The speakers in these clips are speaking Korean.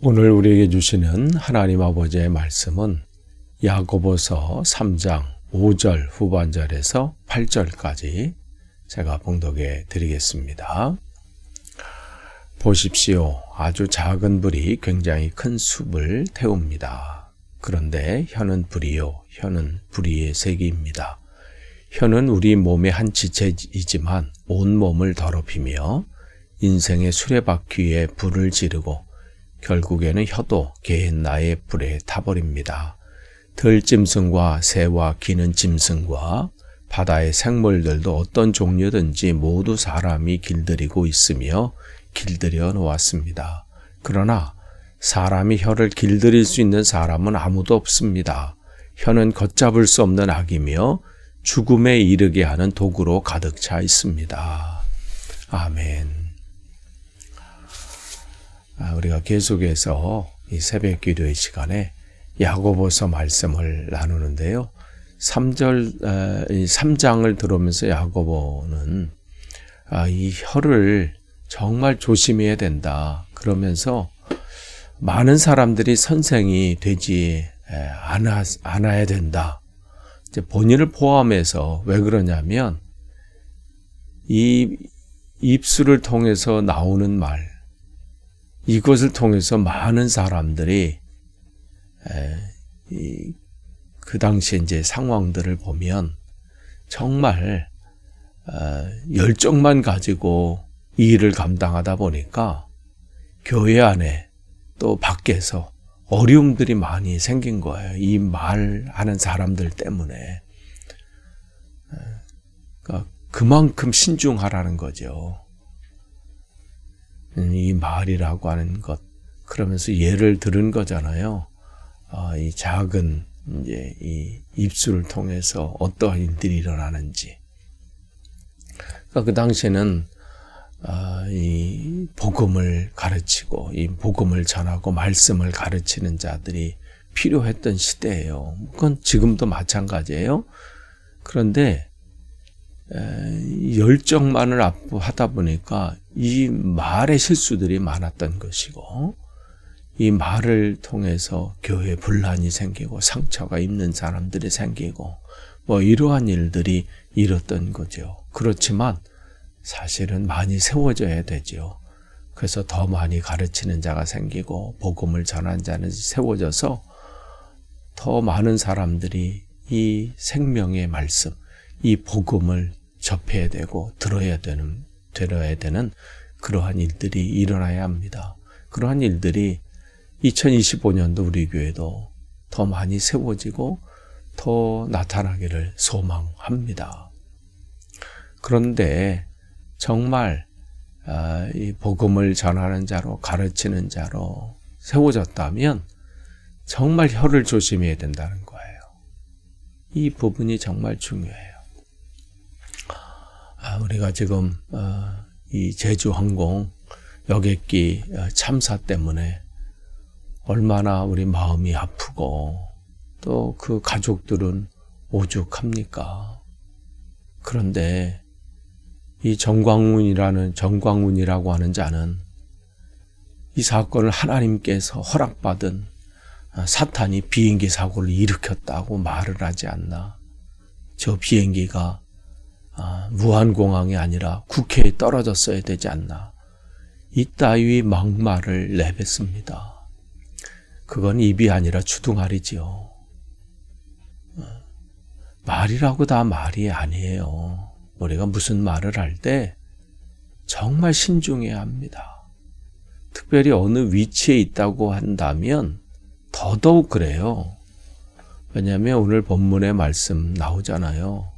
오늘 우리에게 주시는 하나님 아버지의 말씀은 야고보서 3장 5절 후반절에서 8절까지 제가 봉독해 드리겠습니다. 보십시오. 아주 작은 불이 굉장히 큰 숲을 태웁니다. 그런데 혀는 불이요. 혀는 불의의 세기입니다. 혀는 우리 몸의 한 지체이지만 온 몸을 더럽히며 인생의 수레바퀴에 불을 지르고 결국에는 혀도 게헨나의 불에 타버립니다. 들짐승과 새와 기는 짐승과 바다의 생물들도 어떤 종류든지 모두 사람이 길들이고 있으며 길들여 놓았습니다. 그러나 사람이 혀를 길들일 수 있는 사람은 아무도 없습니다. 혀는 걷잡을 수 없는 악이며 죽음에 이르게 하는 도구로 가득 차 있습니다. 아멘. 우리가 계속해서 이 새벽 기도의 시간에 야고보서 말씀을 나누는데요. 3장을 들으면서 야고보는 이 혀를 정말 조심해야 된다. 그러면서 많은 사람들이 선생이 되지 않아야 된다. 이제 본인을 포함해서 왜 그러냐면 이 입술을 통해서 나오는 말, 이것을 통해서 많은 사람들이 그 당시에 이제 상황들을 보면 정말 열정만 가지고 이 일을 감당하다 보니까 교회 안에 또 밖에서 어려움들이 많이 생긴 거예요. 이 말하는 사람들 때문에. 그러니까 그만큼 신중하라는 거죠. 이 말이라고 하는 것, 그러면서 예를 들은 거잖아요. 이 작은 이제 이 입술을 통해서 어떠한 일들이 일어나는지. 그러니까 그 당시에는 이 복음을 가르치고 이 복음을 전하고 말씀을 가르치는 자들이 필요했던 시대예요. 그건 지금도 마찬가지예요. 그런데 열정만을 하다 보니까 이 말의 실수들이 많았던 것이고, 이 말을 통해서 교회에 분란이 생기고 상처가 있는 사람들이 생기고 이러한 일들이 일었던 거죠. 그렇지만 사실은 많이 세워져야 되죠. 그래서 더 많이 가르치는 자가 생기고 복음을 전한 자는 세워져서 더 많은 사람들이 이 생명의 말씀, 이 복음을 접해야 되고 들어야 되는 그러한 일들이 일어나야 합니다. 그러한 일들이 2025년도 우리 교회도 더 많이 세워지고 더 나타나기를 소망합니다. 그런데 정말 이 복음을 전하는 자로 가르치는 자로 세워졌다면 정말 혀를 조심해야 된다는 거예요. 이 부분이 정말 중요해요. 우리가 지금 이 제주항공 여객기 참사 때문에 얼마나 우리 마음이 아프고 또 그 가족들은 오죽합니까? 그런데 이 정광훈이라고 하는 자는 이 사건을 하나님께서 허락받은 사탄이 비행기 사고를 일으켰다고 말을 하지 않나? 저 비행기가 무한공항이 아니라 국회에 떨어졌어야 되지 않나? 이따위 막말을 내뱉습니다. 그건 입이 아니라 주둥아리지요. 말이라고 다 말이 아니에요. 우리가 무슨 말을 할 때 정말 신중해야 합니다. 특별히 어느 위치에 있다고 한다면 더더욱 그래요. 왜냐하면 오늘 본문의 말씀 나오잖아요.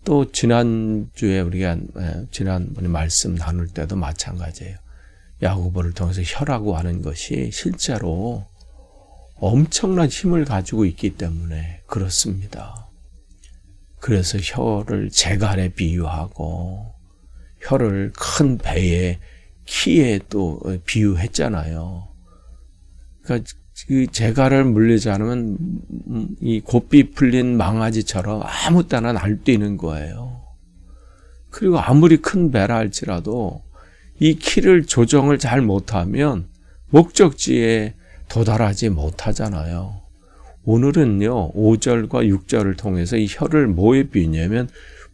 또 지난주에 우리가 지난번에 말씀 나눌 때도 마찬가지예요. 야고보를 통해서 혀라고 하는 것이 실제로 엄청난 힘을 가지고 있기 때문에 그렇습니다. 그래서 혀를 재갈에 비유하고 혀를 큰 배에 키에 또 비유했잖아요. 그러니까 그 재갈을 물리지 않으면 이 곱비 풀린 망아지처럼 아무 때나 날뛰는 거예요. 그리고 아무리 큰 배라 할지라도 이 키를 조정을 잘 못하면 목적지에 도달하지 못하잖아요. 오늘은요, 5절과 6절을 통해서 이 혀를 뭐에 비유냐면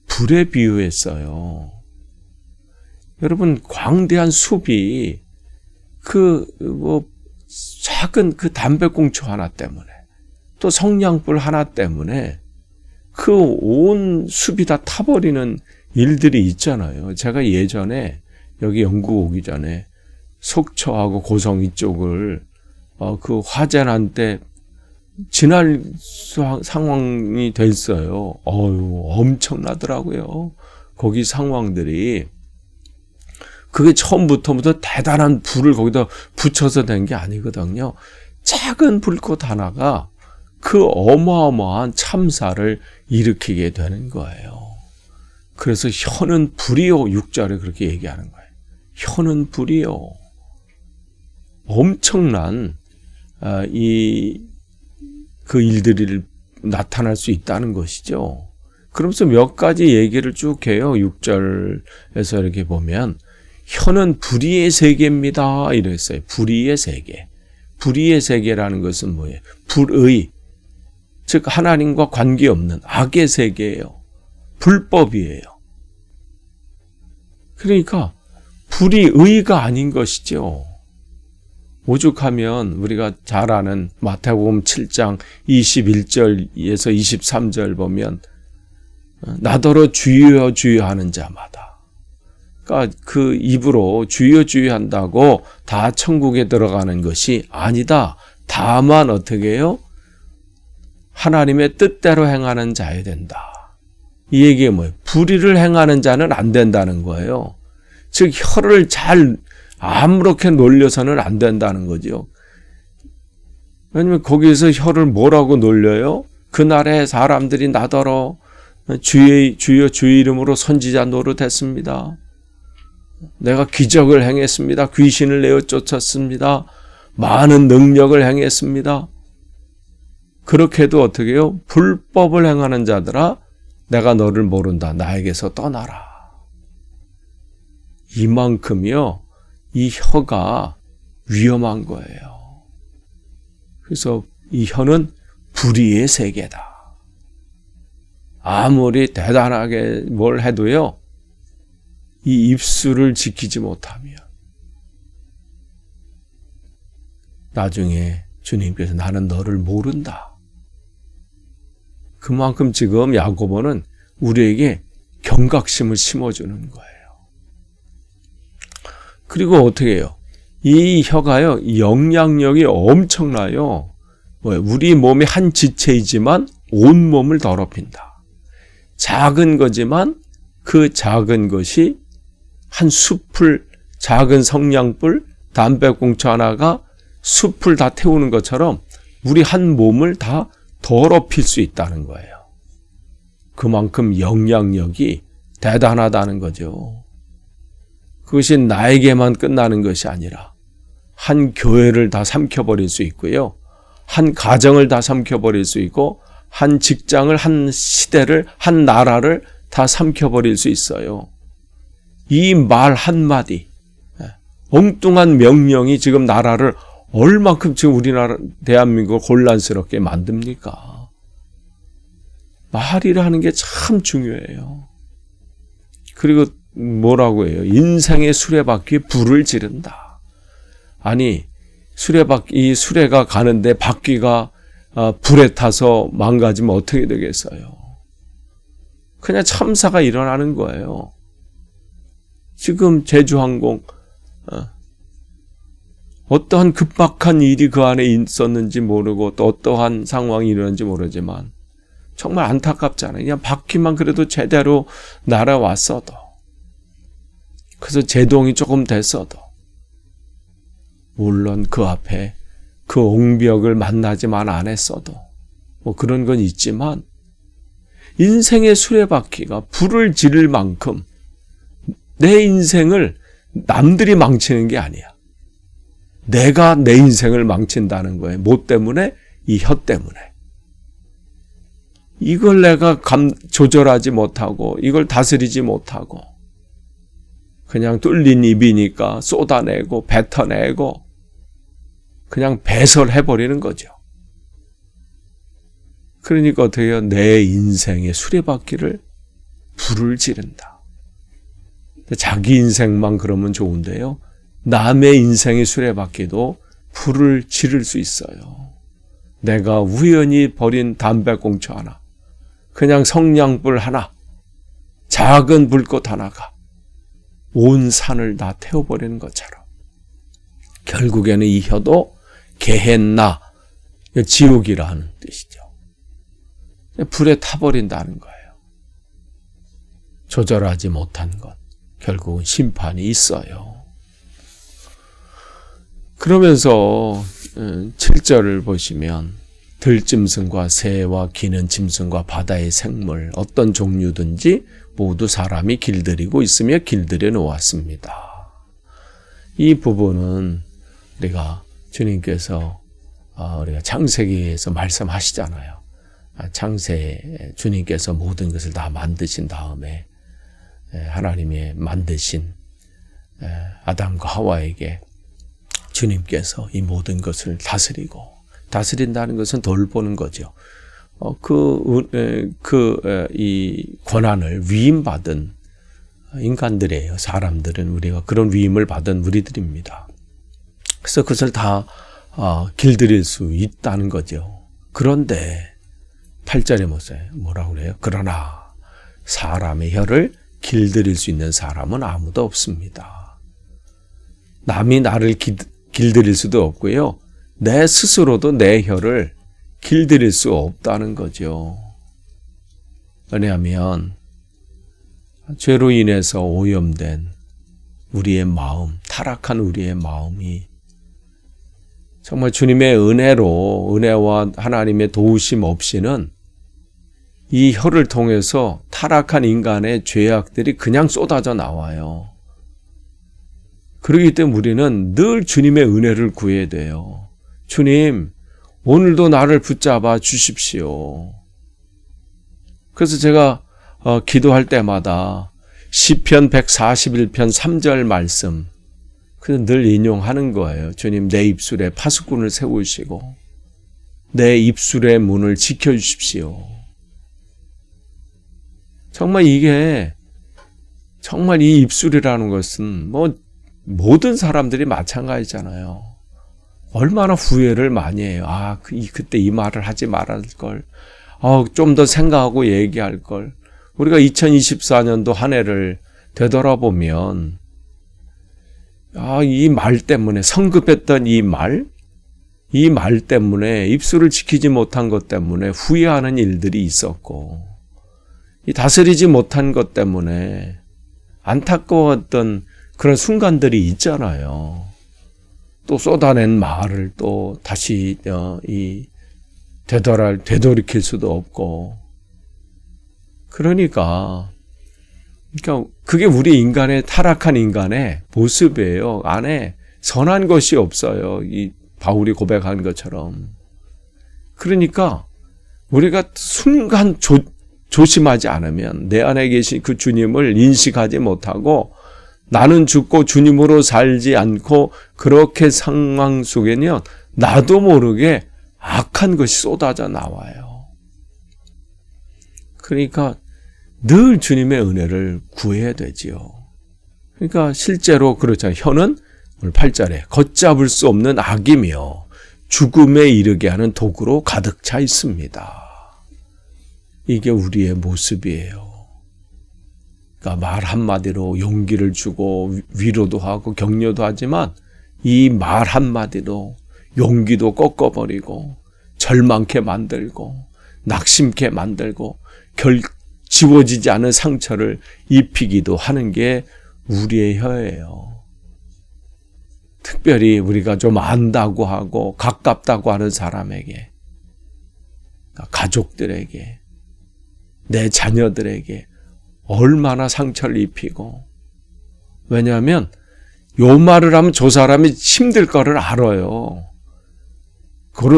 불에 비유했어요. 여러분, 광대한 숲이 작은 그 담배꽁초 하나 때문에, 또 성냥불 하나 때문에 그 온 숲이 다 타버리는 일들이 있잖아요. 제가 예전에 여기 영국 오기 전에 속초하고 고성 이쪽을 그 화재 난 때 지날 상황이 됐어요. 엄청나더라고요. 거기 상황들이. 그게 처음부터 대단한 불을 거기다 붙여서 된 게 아니거든요. 작은 불꽃 하나가 그 어마어마한 참사를 일으키게 되는 거예요. 그래서 혀는 불이요, 6절에 그렇게 얘기하는 거예요. 혀는 불이요. 엄청난 그 일들이 나타날 수 있다는 것이죠. 그러면서 몇 가지 얘기를 쭉 해요. 6절에서 이렇게 보면 혀는 불의의 세계입니다. 이랬어요. 불의의 세계. 불의의 세계라는 것은 뭐예요? 불의, 즉 하나님과 관계없는 악의 세계예요. 불법이에요. 그러니까 불이 의가 아닌 것이죠. 오죽하면 우리가 잘 아는 마태복음 7장 21절에서 23절 보면 나더러 주여 주여 하는 자마다, 그러니까 그 입으로 주여 주여 한다고 다 천국에 들어가는 것이 아니다. 다만 어떻게 해요? 하나님의 뜻대로 행하는 자야 된다. 이 얘기가 뭐예요? 불의를 행하는 자는 안 된다는 거예요. 즉 혀를 잘 아무렇게 놀려서는 안 된다는 거죠. 왜냐면 거기에서 혀를 뭐라고 놀려요? 그날에 사람들이 나더러 주여 주의 이름으로 선지자 노릇했습니다. 내가 기적을 행했습니다. 귀신을 내어 쫓았습니다. 많은 능력을 행했습니다. 그렇게도 어떻게 해요? 불법을 행하는 자들아, 내가 너를 모른다. 나에게서 떠나라. 이만큼이요, 이 혀가 위험한 거예요. 그래서 이 혀는 불의의 세계다. 아무리 대단하게 뭘 해도요, 이 입술을 지키지 못하면 나중에 주님께서 나는 너를 모른다. 그만큼 지금 야고보는 우리에게 경각심을 심어주는 거예요. 그리고 어떻게 해요? 이 혀가요, 영향력이 엄청나요. 우리 몸의 한 지체이지만 온 몸을 더럽힌다. 작은 거지만 그 작은 것이 한 숲을, 작은 성냥불, 담배꽁초 하나가 숲을 다 태우는 것처럼 우리 한 몸을 다 더럽힐 수 있다는 거예요. 그만큼 영향력이 대단하다는 거죠. 그것이 나에게만 끝나는 것이 아니라 한 교회를 다 삼켜버릴 수 있고요. 한 가정을 다 삼켜버릴 수 있고, 한 직장을, 한 시대를, 한 나라를 다 삼켜버릴 수 있어요. 이 말 한마디, 엉뚱한 명령이 지금 나라를 얼만큼 지금 우리나라 대한민국을 혼란스럽게 만듭니까? 말이라는 게 참 중요해요. 그리고 뭐라고 해요? 인생의 수레바퀴에 불을 지른다. 아니, 이 수레가 가는데 바퀴가 불에 타서 망가지면 어떻게 되겠어요? 그냥 참사가 일어나는 거예요. 지금 제주항공 어떠한 급박한 일이 그 안에 있었는지 모르고 또 어떠한 상황이 일어났는지 모르지만 정말 안타깝잖아요. 그냥 바퀴만 그래도 제대로 날아왔어도, 그래서 제동이 조금 됐어도, 물론 그 앞에 그 옹벽을 만나지만 안 했어도 뭐 그런 건 있지만, 인생의 수레바퀴가 불을 지를 만큼 내 인생을 남들이 망치는 게 아니야. 내가 내 인생을 망친다는 거예요. 뭐 때문에? 이 혀 때문에. 이걸 내가 조절하지 못하고, 이걸 다스리지 못하고, 그냥 뚫린 입이니까 쏟아내고 뱉어내고, 그냥 배설해버리는 거죠. 그러니까 어떻게 해요? 내 인생의 수레바퀴를 불을 지른다. 자기 인생만 그러면 좋은데요. 남의 인생의 수레바퀴도 불을 지를 수 있어요. 내가 우연히 버린 담배꽁초 하나, 그냥 성냥불 하나, 작은 불꽃 하나가 온 산을 다 태워버리는 것처럼 결국에는 이 혀도 게헨나, 지옥이라는 뜻이죠. 불에 타버린다는 거예요. 조절하지 못한 것, 결국은 심판이 있어요. 그러면서 7절을 보시면 들짐승과 새와 기는 짐승과 바다의 생물 어떤 종류든지 모두 사람이 길들이고 있으며 길들여 놓았습니다. 이 부분은 우리가 주님께서 우리가 창세기에서 말씀하시잖아요. 창세 주님께서 모든 것을 다 만드신 다음에 하나님의 만드신 아담과 하와에게 주님께서 이 모든 것을 다스린다는 것은 돌보는 거죠. 이 권한을 위임받은 인간들이에요. 사람들은 우리가 그런 위임을 받은 우리들입니다. 그래서 그것을 다 길들일 수 있다는 거죠. 그런데 8절에 뭐라고 그래요? 그러나 사람의 혀를 길들일 수 있는 사람은 아무도 없습니다. 남이 나를 길들일 수도 없고요. 내 스스로도 내 혀를 길들일 수 없다는 거죠. 왜냐하면 죄로 인해서 오염된 우리의 마음, 타락한 우리의 마음이 정말 주님의 은혜와 하나님의 도우심 없이는 이 혀를 통해서 타락한 인간의 죄악들이 그냥 쏟아져 나와요. 그렇기 때문에 우리는 늘 주님의 은혜를 구해야 돼요. 주님, 오늘도 나를 붙잡아 주십시오. 그래서 제가 기도할 때마다 시편 141편 3절 말씀 늘 인용하는 거예요. 주님, 내 입술에 파수꾼을 세우시고 내 입술의 문을 지켜주십시오. 정말 이 입술이라는 것은 모든 사람들이 마찬가지잖아요. 얼마나 후회를 많이 해요. 그때 이 말을 하지 말할 걸. 좀 더 생각하고 얘기할 걸. 우리가 2024년도 한 해를 되돌아보면 이 말 때문에 성급했던 이 말 때문에 입술을 지키지 못한 것 때문에 후회하는 일들이 있었고 이 다스리지 못한 것 때문에 안타까웠던 그런 순간들이 있잖아요. 또 쏟아낸 말을 또 다시 되돌이킬 수도 없고 그러니까 그게 우리 인간의 타락한 인간의 모습이에요. 안에 선한 것이 없어요. 이 바울이 고백한 것처럼. 그러니까 우리가 순간 조심하지 않으면 내 안에 계신 그 주님을 인식하지 못하고 나는 죽고 주님으로 살지 않고 그렇게 상황 속에는 나도 모르게 악한 것이 쏟아져 나와요. 그러니까 늘 주님의 은혜를 구해야 되지요. 그러니까 실제로 그렇잖아요. 혀는 오늘 8절에 걷잡을 수 없는 악이며 죽음에 이르게 하는 독으로 가득 차 있습니다. 이게 우리의 모습이에요. 그러니까 말 한마디로 용기를 주고 위로도 하고 격려도 하지만 이 말 한마디로 용기도 꺾어버리고 절망케 만들고 낙심케 만들고 지워지지 않은 상처를 입히기도 하는 게 우리의 혀예요. 특별히 우리가 좀 안다고 하고 가깝다고 하는 사람에게, 가족들에게, 내 자녀들에게 얼마나 상처를 입히고, 왜냐하면 요 말을 하면 저 사람이 힘들 거를 알아요.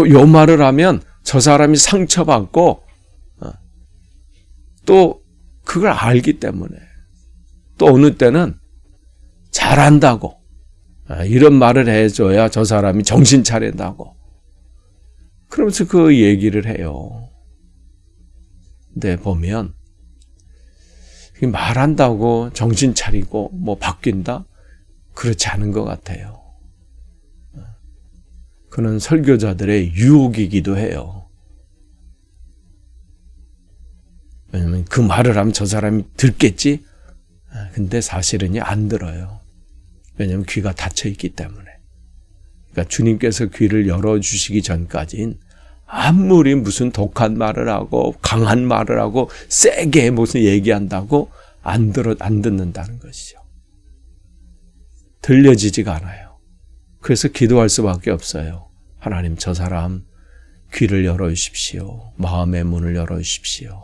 요 말을 하면 저 사람이 상처받고 또 그걸 알기 때문에 또 어느 때는 잘한다고 이런 말을 해줘야 저 사람이 정신 차린다고. 그러면서 그 얘기를 해요. 근데 보면 말한다고 정신 차리고 뭐 바뀐다? 그렇지 않은 것 같아요. 그는 설교자들의 유혹이기도 해요. 왜냐면 그 말을 하면 저 사람이 듣겠지? 근데 사실은 안 들어요. 왜냐면 귀가 닫혀 있기 때문에. 그러니까 주님께서 귀를 열어주시기 전까지는 아무리 무슨 독한 말을 하고 강한 말을 하고 세게 무슨 얘기한다고 안 듣는다는 것이죠. 들려지지가 않아요. 그래서 기도할 수밖에 없어요. 하나님, 저 사람 귀를 열어주십시오. 마음의 문을 열어주십시오.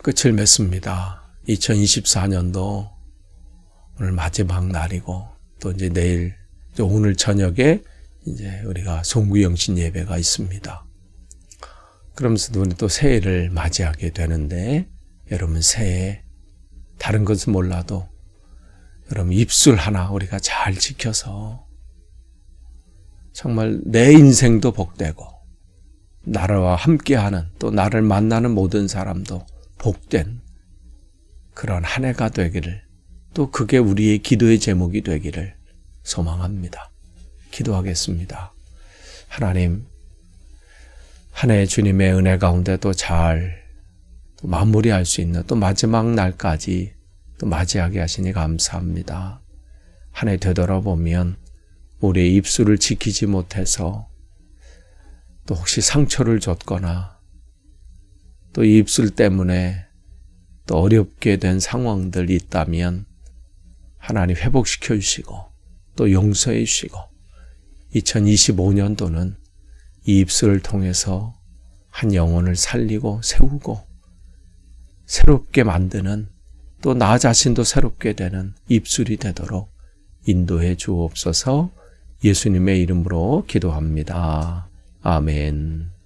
끝을 맺습니다. 2024년도 오늘 마지막 날이고 또 이제 내일, 오늘 저녁에 이제 우리가 송구영신 예배가 있습니다. 그러면서 우리는 또 새해를 맞이하게 되는데, 여러분 새해 다른 것은 몰라도 여러분 입술 하나 우리가 잘 지켜서 정말 내 인생도 복되고 나와 함께하는 또 나를 만나는 모든 사람도 복된 그런 한 해가 되기를, 또 그게 우리의 기도의 제목이 되기를 소망합니다. 기도하겠습니다. 하나님, 한 해 주님의 은혜 가운데 또 잘 마무리할 수 있는 또 마지막 날까지 또 맞이하게 하시니 감사합니다. 한 해 되돌아보면 우리의 입술을 지키지 못해서 또 혹시 상처를 줬거나 또 이 입술 때문에 또 어렵게 된 상황들이 있다면 하나님 회복시켜 주시고 또 용서해 주시고 2025년도는 이 입술을 통해서 한 영혼을 살리고 세우고 새롭게 만드는, 또 나 자신도 새롭게 되는 입술이 되도록 인도해 주옵소서. 예수님의 이름으로 기도합니다. 아멘.